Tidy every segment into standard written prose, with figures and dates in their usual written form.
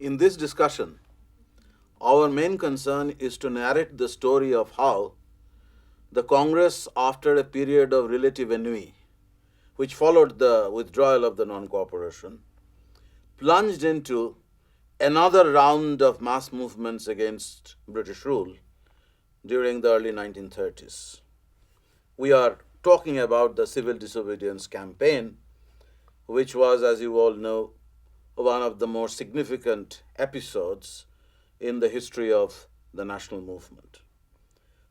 In this discussion, our main concern is to narrate the story of how the Congress, after a period of relative ennui, which followed the withdrawal of the non cooperation, plunged into another round of mass movements against British rule during the early 1930s. We are talking about the Civil Disobedience Campaign, which was, as you all know, one of the more significant episodes in the history of the national movement.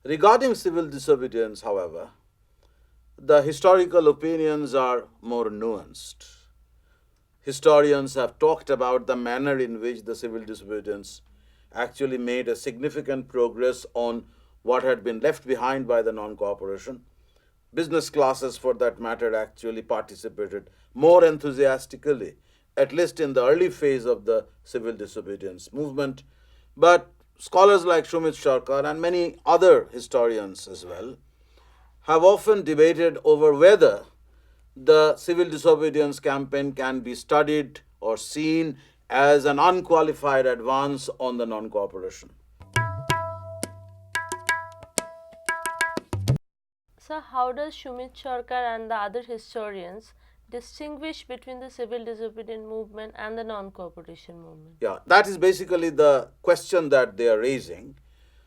Regarding civil disobedience, however, the historical opinions are more nuanced. Historians have talked about the manner in which the civil disobedience actually made a significant progress on what had been left behind by the non cooperation. Business classes, for that matter, actually participated more enthusiastically, at least in the early phase of the civil disobedience movement. But scholars like Shumit Sharkar and many other historians as well have often debated over whether the civil disobedience campaign can be studied or seen as an unqualified advance on the non cooperation. So, how does Shumit Sharkar and the other historians distinguish between the civil disobedience movement and the non cooperation movement? Yeah, that is basically the question that they are raising.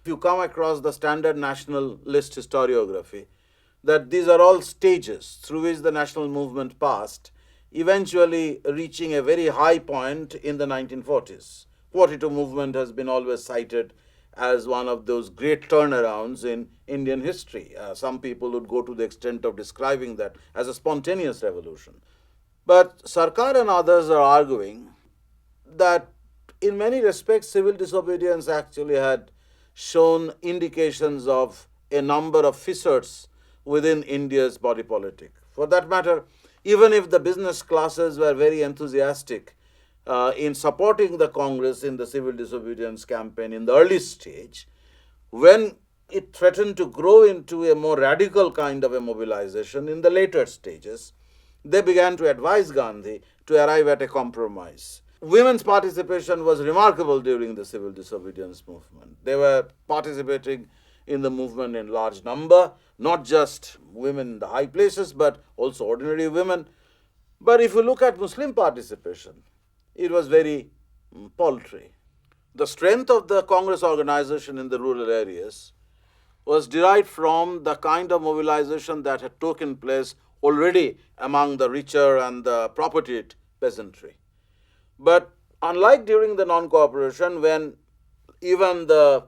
If you come across the standard nationalist historiography, that these are all stages through which the national movement passed, eventually reaching a very high point in the 1940s. 42 movement has been always cited as one of those great turnarounds in Indian history. Some people would go to the extent of describing that as a spontaneous revolution. But Sarkar and others are arguing that in many respects, civil disobedience actually had shown indications of a number of fissures within India's body politic. For that matter, even if the business classes were very enthusiastic in supporting the Congress in the civil disobedience campaign in the early stage, when it threatened to grow into a more radical kind of a mobilization in the later stages, they began to advise Gandhi to arrive at a compromise. Women's participation was remarkable during the civil disobedience movement. They were participating in the movement in large number, not just women in the high places, but also ordinary women. But if you look at Muslim participation, it was very paltry. The strength of the Congress organization in the rural areas was derived from the kind of mobilization that had taken place already among the richer and the propertied peasantry. But unlike during the non cooperation, when even the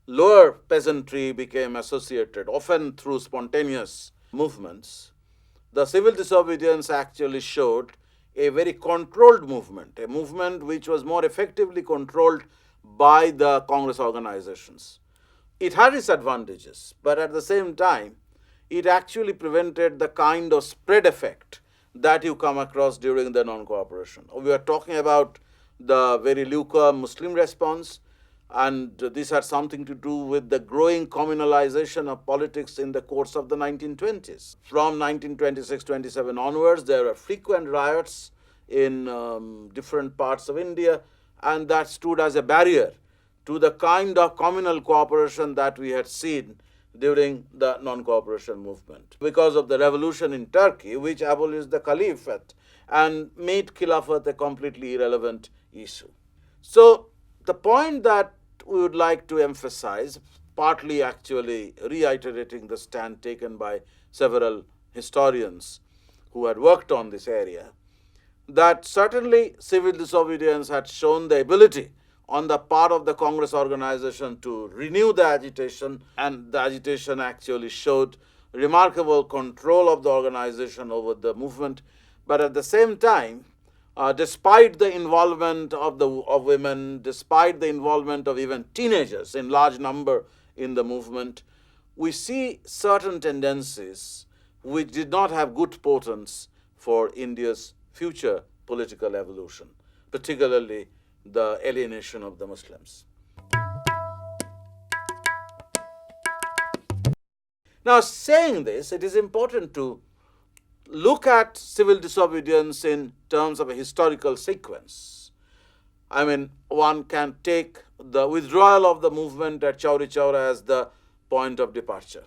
lower peasantry became associated, often through spontaneous movements, the civil disobedience actually showed a very controlled movement, a movement which was more effectively controlled by the Congress organizations. It had its advantages, but at the same time, it actually prevented the kind of spread effect that you come across during the non cooperation. We are talking about the very lukewarm Muslim response, and this had something to do with the growing communalization of politics in the course of the 1920s. From 1926-27 onwards, there were frequent riots in different parts of India, and that stood as a barrier to the kind of communal cooperation that we had seen during the non-cooperation movement. Because of the revolution in Turkey, which abolished the caliphate and made khilafat a completely irrelevant issue. So the point that we would like to emphasize, partly actually reiterating the stand taken by several historians who had worked on this area, that certainly civil disobedience had shown the ability on the part of the Congress organization to renew the agitation, and the agitation actually showed remarkable control of the organization over the movement. But at the same time, despite the involvement of women, despite the involvement of even teenagers in large number in the movement, we see certain tendencies which did not have good portents for India's future political evolution, particularly the alienation of the Muslims. Now, saying this, it is important to look at civil disobedience in terms of a historical sequence. I mean, one can take the withdrawal of the movement at Chauri Chaura as the point of departure.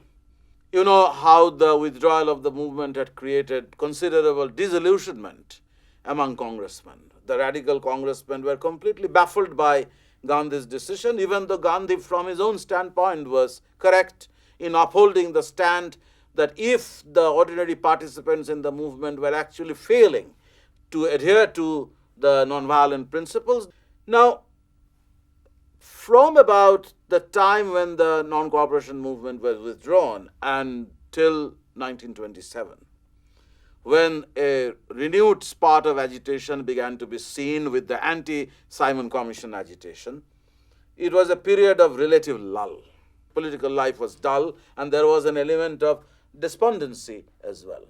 You know how the withdrawal of the movement had created considerable disillusionment among congressmen. The radical congressmen were completely baffled by Gandhi's decision, even though Gandhi, from his own standpoint, was correct in upholding the stand that if the ordinary participants in the movement were actually failing to adhere to the nonviolent principles. Now, from about the time when the non-cooperation movement was withdrawn until 1927, when a renewed spark of agitation began to be seen with the anti-Simon Commission agitation, it was a period of relative lull. Political life was dull, and there was an element of despondency as well.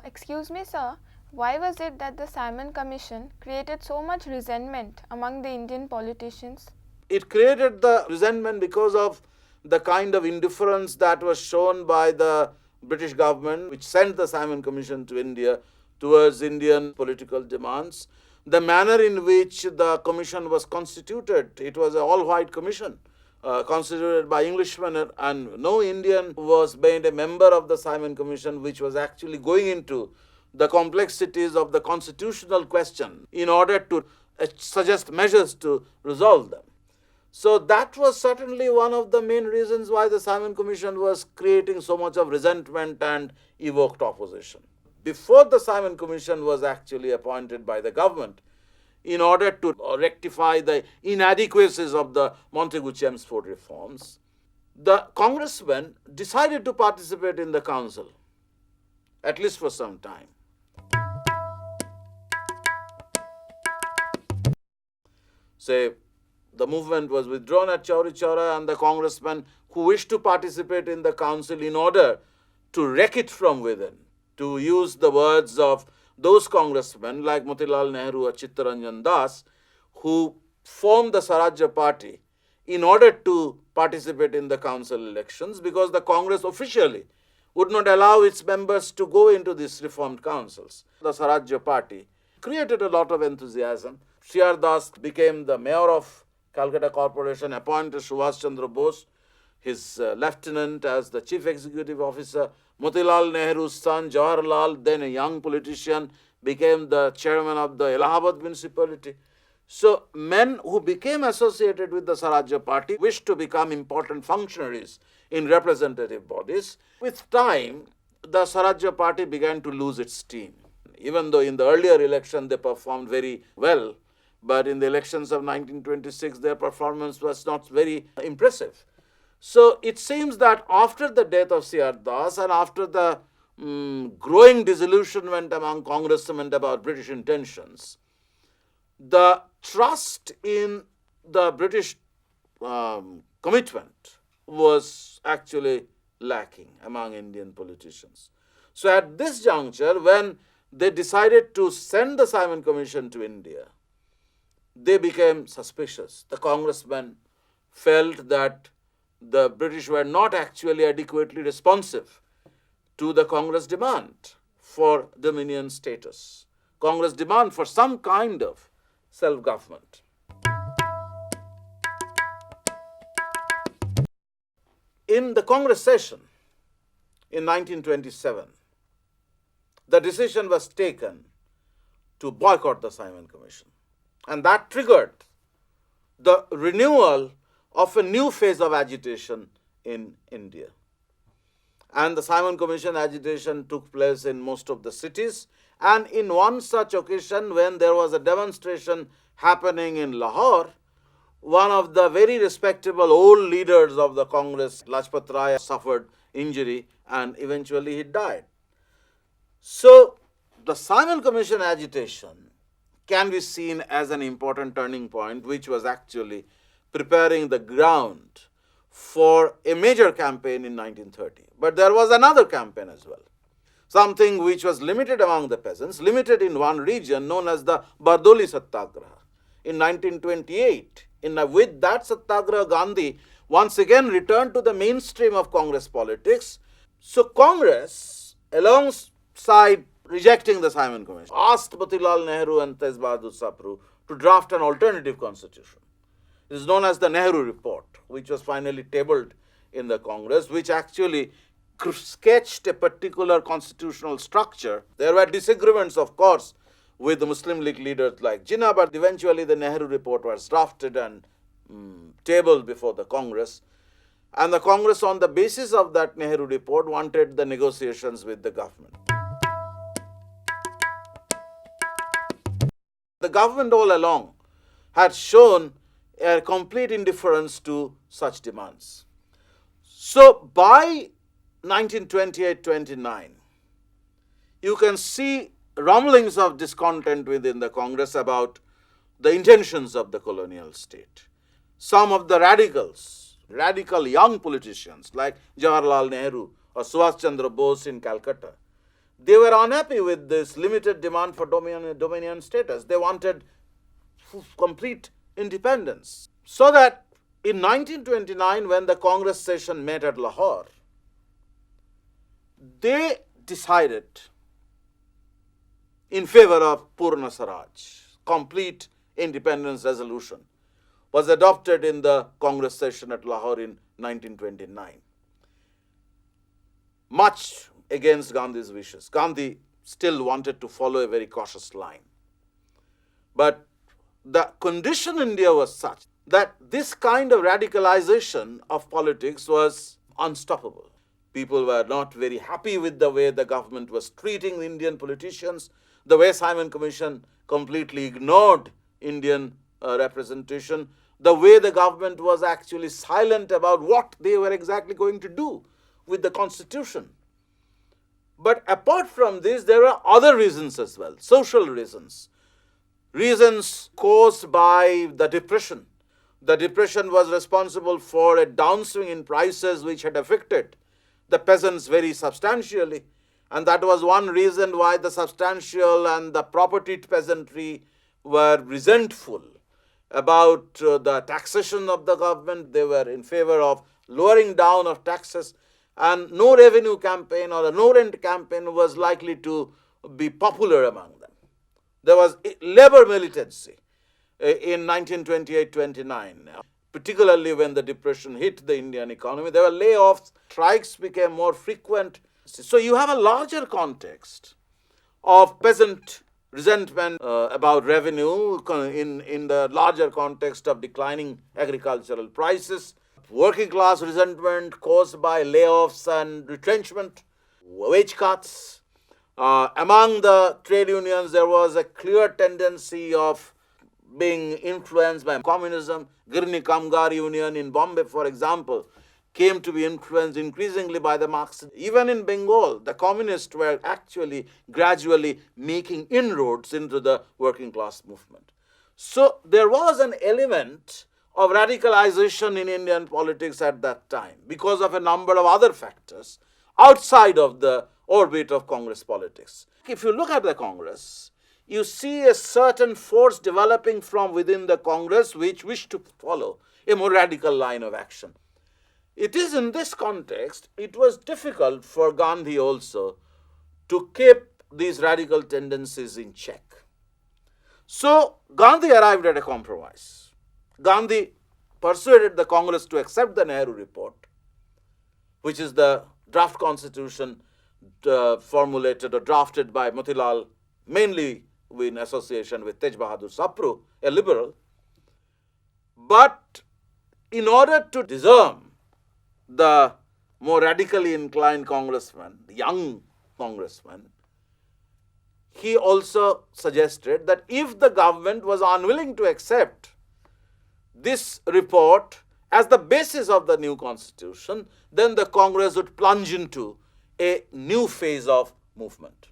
Excuse me, sir. Why was it that the Simon Commission created so much resentment among the Indian politicians? It created the resentment because of the kind of indifference that was shown by the British government, which sent the Simon Commission to India towards Indian political demands. The manner in which the commission was constituted, it was an all-white commission constituted by Englishmen, and no Indian was made a member of the Simon Commission, which was actually going into the complexities of the constitutional question in order to suggest measures to resolve them. So that was certainly one of the main reasons why the Simon Commission was creating so much of resentment and evoked opposition. Before the Simon Commission was actually appointed by the government, in order to rectify the inadequacies of the Montagu-Chelmsford reforms, the congressmen decided to participate in the council, at least for some time. Say, the movement was withdrawn at Chauri Chaura, and the congressmen who wished to participate in the council in order to wreck it from within, to use the words of those congressmen like Motilal Nehru or Chittaranjan Das, who formed the Swarajya Party in order to participate in the council elections, because the Congress officially would not allow its members to go into these reformed councils. The Swarajya Party created a lot of enthusiasm. C.R. Das became the mayor of Calcutta Corporation, appointed Subhash Chandra Bose, his lieutenant, as the chief executive officer. Motilal Nehru's son, Jawaharlal, then a young politician, became the chairman of the Allahabad municipality. So men who became associated with the Swarajya Party wished to become important functionaries in representative bodies. With time, the Swarajya Party began to lose its steam. Even though in the earlier election they performed very well, but in the elections of 1926 their performance was not very impressive. So it seems that after the death of C.R. Das and after the growing disillusionment among congressmen about British intentions, the trust in the British commitment was actually lacking among Indian politicians. So at this juncture, when they decided to send the Simon Commission to India, they became suspicious. The congressmen felt that the British were not actually adequately responsive to the Congress demand for dominion status, Congress demand for some kind of self-government. In the Congress session in 1927, the decision was taken to boycott the Simon Commission. And that triggered the renewal of a new phase of agitation in India. And the Simon Commission agitation took place in most of the cities. And in one such occasion, when there was a demonstration happening in Lahore, one of the very respectable old leaders of the Congress, Lajpat Rai, suffered injury and eventually he died. So the Simon Commission agitation can be seen as an important turning point, which was actually preparing the ground for a major campaign in 1930. But there was another campaign as well, something which was limited among the peasants, limited in one region known as the Bardoli Satyagraha. In 1928, with that Satyagraha, Gandhi once again returned to the mainstream of Congress politics. So Congress, alongside rejecting the Simon Commission, asked Motilal Nehru and Tej Bahadur Sapru to draft an alternative constitution. It is known as the Nehru Report, which was finally tabled in the Congress, which actually sketched a particular constitutional structure. There were disagreements, of course, with the Muslim League leaders like Jinnah, but eventually the Nehru Report was drafted and tabled before the Congress. And the Congress, on the basis of that Nehru Report, wanted the negotiations with the government. The government all along had shown a complete indifference to such demands. So by 1928-29, you can see rumblings of discontent within the Congress about the intentions of the colonial state. Some of the radical young politicians like Jawaharlal Nehru or Subhash Chandra Bose in Calcutta, they were unhappy with this limited demand for dominion status. They wanted complete independence. So that in 1929, when the Congress session met at Lahore, they decided in favor of Purna Swaraj. Complete independence resolution was adopted in the Congress session at Lahore in 1929. Much against Gandhi's wishes. Gandhi still wanted to follow a very cautious line. But the condition in India was such that this kind of radicalization of politics was unstoppable. People were not very happy with the way the government was treating the Indian politicians, the way Simon Commission completely ignored Indian representation, the way the government was actually silent about what they were exactly going to do with the constitution. But apart from this, there are other reasons as well, social reasons caused by the depression. The depression was responsible for a downswing in prices which had affected the peasants very substantially. And that was one reason why the substantial and the propertied peasantry were resentful about the taxation of the government. They were in favor of lowering down of taxes, and no revenue campaign or a no rent campaign was likely to be popular among them. There was labor militancy in 1928-29, particularly when the depression hit the Indian economy. There were layoffs, strikes became more frequent. So you have a larger context of peasant resentment about revenue in the larger context of declining agricultural prices, working class resentment caused by layoffs and retrenchment, wage cuts. Among the trade unions, there was a clear tendency of being influenced by communism. Girni Kamgar Union in Bombay, for example, came to be influenced increasingly by the Marxists. Even in Bengal, the communists were actually gradually making inroads into the working class movement. So there was an element of radicalization in Indian politics at that time because of a number of other factors outside of the orbit of Congress politics. If you look at the Congress, you see a certain force developing from within the Congress which wished to follow a more radical line of action. It is in this context, it was difficult for Gandhi also to keep these radical tendencies in check. So Gandhi arrived at a compromise. Gandhi persuaded the Congress to accept the Nehru Report, which is the draft constitution formulated or drafted by Motilal, mainly in association with Tej Bahadur Sapru, a liberal. But in order to disarm the more radically inclined congressman, the young congressman, he also suggested that if the government was unwilling to accept this report as the basis of the new constitution, then the Congress would plunge into a new phase of movement.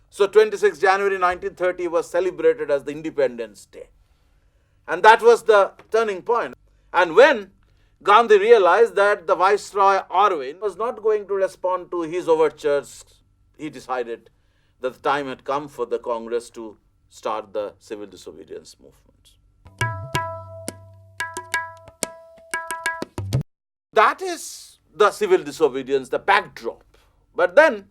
So 26 January 1930 was celebrated as the Independence Day. And that was the turning point. And when Gandhi realized that the Viceroy Irwin was not going to respond to his overtures, he decided that the time had come for the Congress to start the Civil Disobedience Movement. That is the civil disobedience, the backdrop. But then,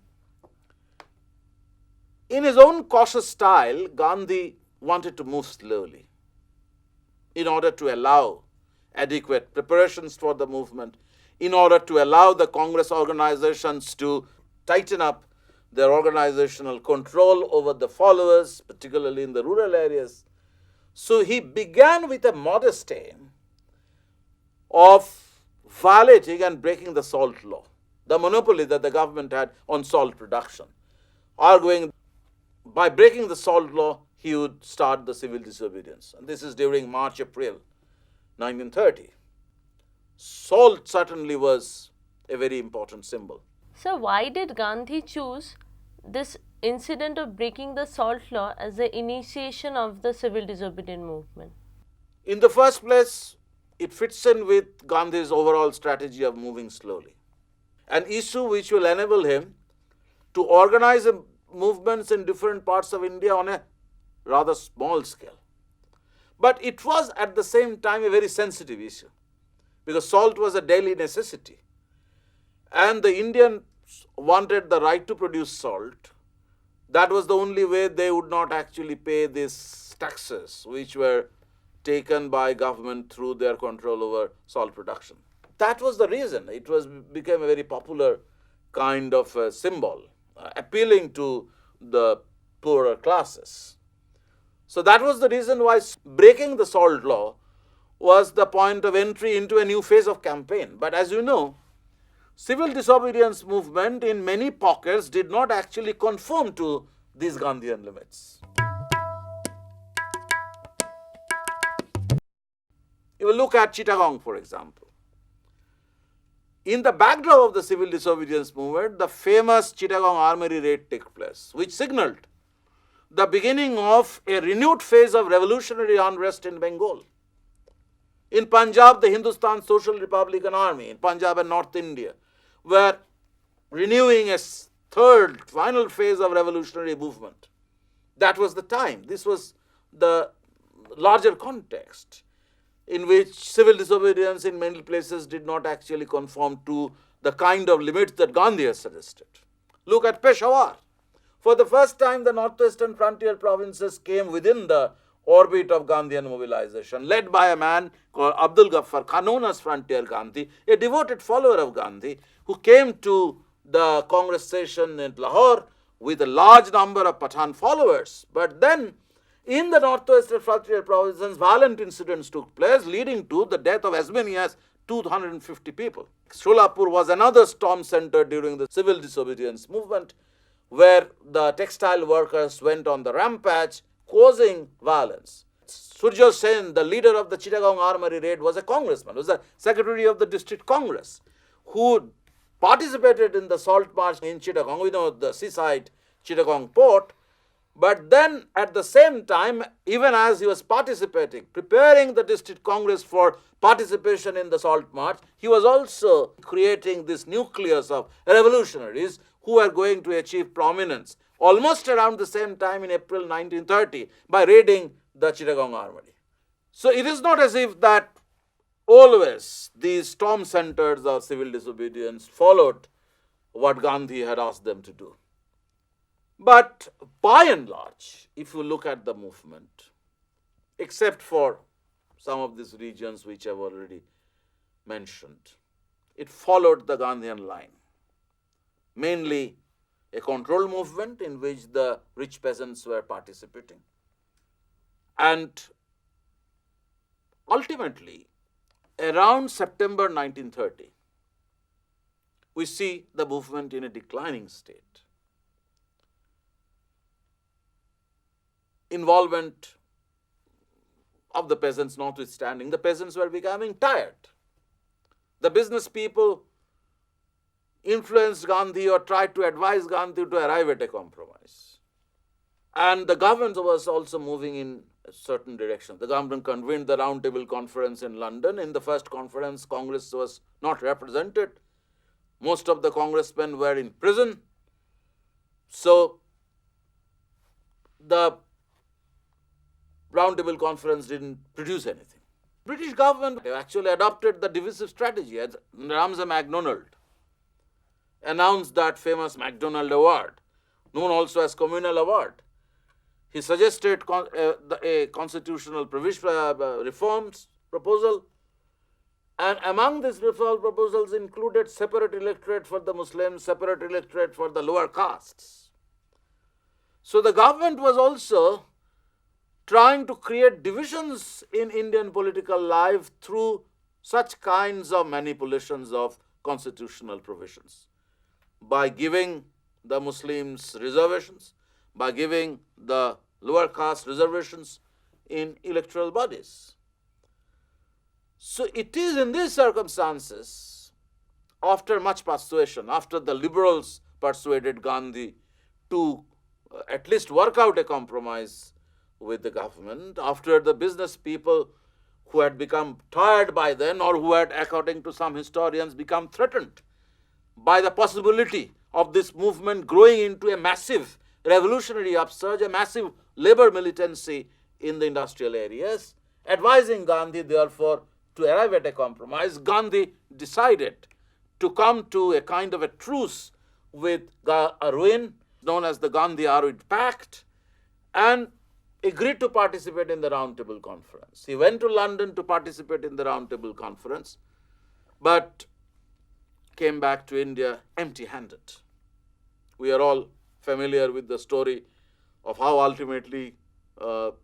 in his own cautious style, Gandhi wanted to move slowly. in order to allow adequate preparations for the movement, in order to allow the Congress organizations to tighten up their organizational control over the followers, particularly in the rural areas. So he began with a modest aim of violating and breaking the salt law, the monopoly that the government had on salt production, arguing by breaking the salt law, he would start the civil disobedience. And this is during March, April 1930. Salt certainly was a very important symbol. So why did Gandhi choose this incident of breaking the salt law as the initiation of the civil disobedience movement? In the first place, it fits in with Gandhi's overall strategy of moving slowly. An issue which will enable him to organize movements in different parts of India on a rather small scale. But it was at the same time a very sensitive issue, because salt was a daily necessity. And the Indians wanted the right to produce salt. That was the only way they would not actually pay these taxes, which were taken by government through their control over salt production. That was the reason. It became a very popular kind of symbol, appealing to the poorer classes. So that was the reason why breaking the salt law was the point of entry into a new phase of campaign. But as you know, civil disobedience movement in many pockets did not actually conform to these Gandhian limits. You will look at Chittagong, for example. In the backdrop of the civil disobedience movement, the famous Chittagong armory raid took place, which signaled the beginning of a renewed phase of revolutionary unrest in Bengal. In Punjab, the Hindustan Social Republican Army in Punjab and North India were renewing a third, final phase of revolutionary movement. That was the time. This was the larger context in which civil disobedience in many places did not actually conform to the kind of limits that Gandhi has suggested. Look at Peshawar. For the first time, the northwestern frontier provinces came within the orbit of Gandhian mobilization, led by a man called Abdul Ghaffar Khan, known as Frontier Gandhi, a devoted follower of Gandhi, who came to the Congress session in Lahore with a large number of Pathan followers. But then, in the northwestern frontier provinces, violent incidents took place, leading to the death of as many as 250 people. Sholapur was another storm center during the civil disobedience movement, where the textile workers went on the rampage, causing violence. Surja Sen, the leader of the Chittagong armory raid, was a congressman, was the secretary of the district congress, who participated in the salt march in Chittagong, we know the seaside Chittagong port. But then at the same time, even as he was participating, preparing the district congress for participation in the salt march, he was also creating this nucleus of revolutionaries who are going to achieve prominence almost around the same time in April 1930 by raiding the Chittagong armory. So it is not as if that always these storm centers of civil disobedience followed what Gandhi had asked them to do. But by and large, if you look at the movement, except for some of these regions which I've already mentioned, it followed the Gandhian line. Mainly a control movement in which the rich peasants were participating. And ultimately, around September 1930, we see the movement in a declining state. Involvement of the peasants notwithstanding, the peasants were becoming tired. The business people influenced Gandhi or tried to advise Gandhi to arrive at a compromise. And the government was also moving in a certain direction. The government convened the Round Table Conference in London. In the first conference, Congress was not represented. Most of the congressmen were in prison. So the Round Table Conference didn't produce anything. British government actually adopted the divisive strategy, as Ramsay MacDonald announced that famous MacDonald Award, known also as Communal Award. He suggested a constitutional reforms proposal, and among these reform proposals included separate electorate for the Muslims, separate electorate for the lower castes. So the government was also trying to create divisions in Indian political life through such kinds of manipulations of constitutional provisions, by giving the Muslims reservations, by giving the lower caste reservations in electoral bodies. So it is in these circumstances, after much persuasion, after the liberals persuaded Gandhi to at least work out a compromise with the government, after the business people who had become tired by then, or who had, according to some historians, become threatened by the possibility of this movement growing into a massive revolutionary upsurge, a massive labor militancy in the industrial areas, advising Gandhi, therefore, to arrive at a compromise, Gandhi decided to come to a kind of a truce with Irwin, known as the Gandhi-Irwin pact, and agreed to participate in the Round Table Conference. He went to London to participate in the Round Table Conference, but came back to India empty-handed. We are all familiar with the story of how ultimately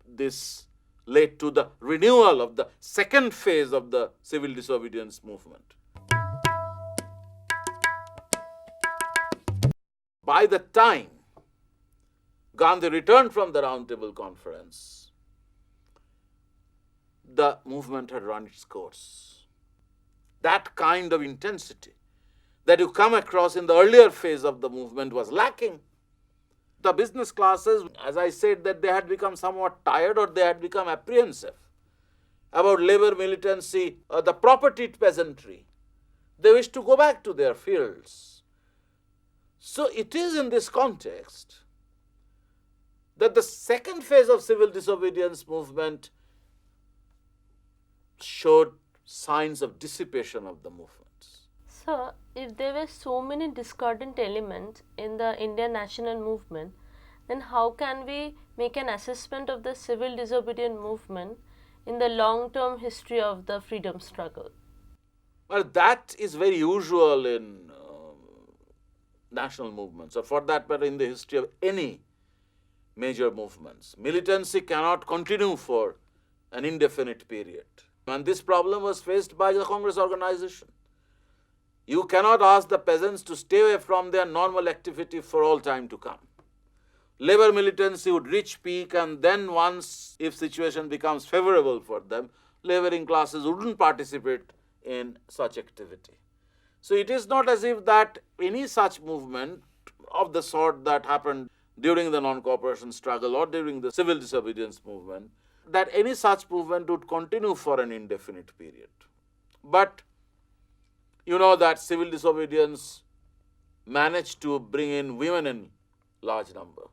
this led to the renewal of the second phase of the civil disobedience movement. By the time Gandhi returned from the Round Table Conference, the movement had run its course. That kind of intensity that you come across in the earlier phase of the movement was lacking. The business classes, as I said, that they had become somewhat tired, or they had become apprehensive about labor militancy, the propertied peasantry. They wished to go back to their fields. So it is in this context that the second phase of civil disobedience movement showed signs of dissipation of the movement. Sir, if there were so many discordant elements in the Indian national movement, then how can we make an assessment of the civil disobedience movement in the long-term history of the freedom struggle? Well, that is very usual in national movements, or for that matter in the history of any major movements. Militancy cannot continue for an indefinite period. And this problem was faced by the Congress organization. You cannot ask the peasants to stay away from their normal activity for all time to come. Labor militancy would reach peak, and then once, if situation becomes favorable for them, laboring classes wouldn't participate in such activity. So it is not as if that any such movement of the sort that happened during the non-cooperation struggle or during the civil disobedience movement, that any such movement would continue for an indefinite period. But you know that civil disobedience managed to bring in women in large number.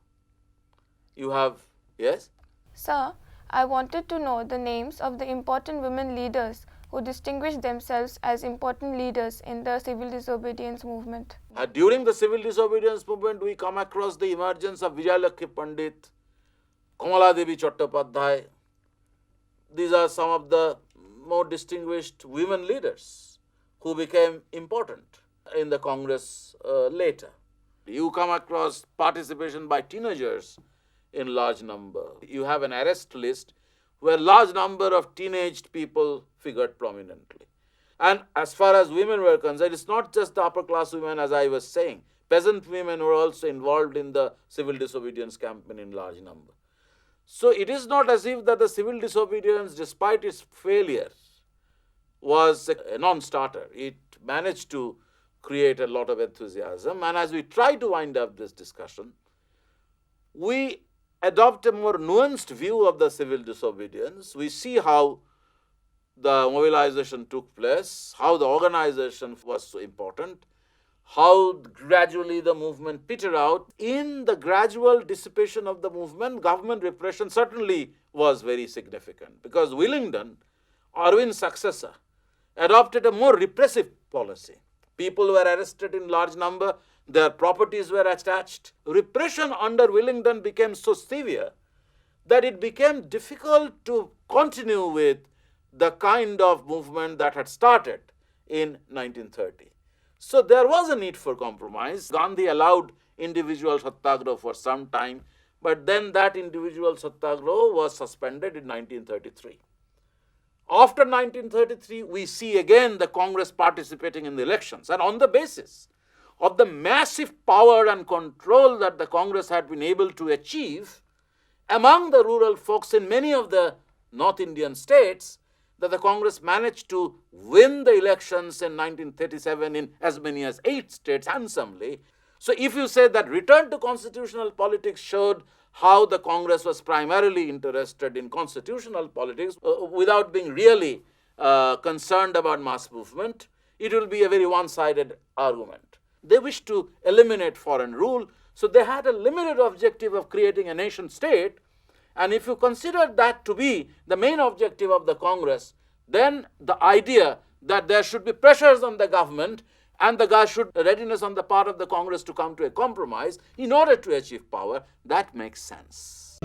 You have, yes? Sir, I wanted to know the names of the important women leaders who distinguished themselves as important leaders in the civil disobedience movement. During the civil disobedience movement, we come across the emergence of Vijayalakshmi Pandit, Kamala Devi Chattopadhyay. These are some of the more distinguished women leaders who became important in the Congress later. You come across participation by teenagers in large number. You have an arrest list where large number of teenaged people figured prominently. And as far as women were concerned, it's not just the upper class women, as I was saying. Peasant women were also involved in the civil disobedience campaign in large number. So it is not as if that the civil disobedience, despite its failure, was a non-starter. It managed to create a lot of enthusiasm. And as we try to wind up this discussion, we adopt a more nuanced view of the civil disobedience. We see how the mobilization took place, how the organization was so important, how gradually the movement petered out. In the gradual dissipation of the movement, government repression certainly was very significant, because Willingdon, Irwin's successor, adopted a more repressive policy. People were arrested in large number, their properties were attached. Repression under Willingdon became so severe that it became difficult to continue with the kind of movement that had started in 1930. So there was a need for compromise. Gandhi allowed individual satyagraha for some time, but then that individual satyagraha was suspended in 1933. After 1933, we see again the Congress participating in the elections, and on the basis of the massive power and control that the Congress had been able to achieve among the rural folks in many of the North Indian states, that the Congress managed to win the elections in 1937 in as many as 8 states handsomely. So if you say that return to constitutional politics showed how the Congress was primarily interested in constitutional politics without being really concerned about mass movement, it will be a very one-sided argument. They wished to eliminate foreign rule, so they had a limited objective of creating a nation state. And if you consider that to be the main objective of the Congress, then the idea that there should be pressures on the government and the readiness on the part of the Congress to come to a compromise in order to achieve power, that makes sense.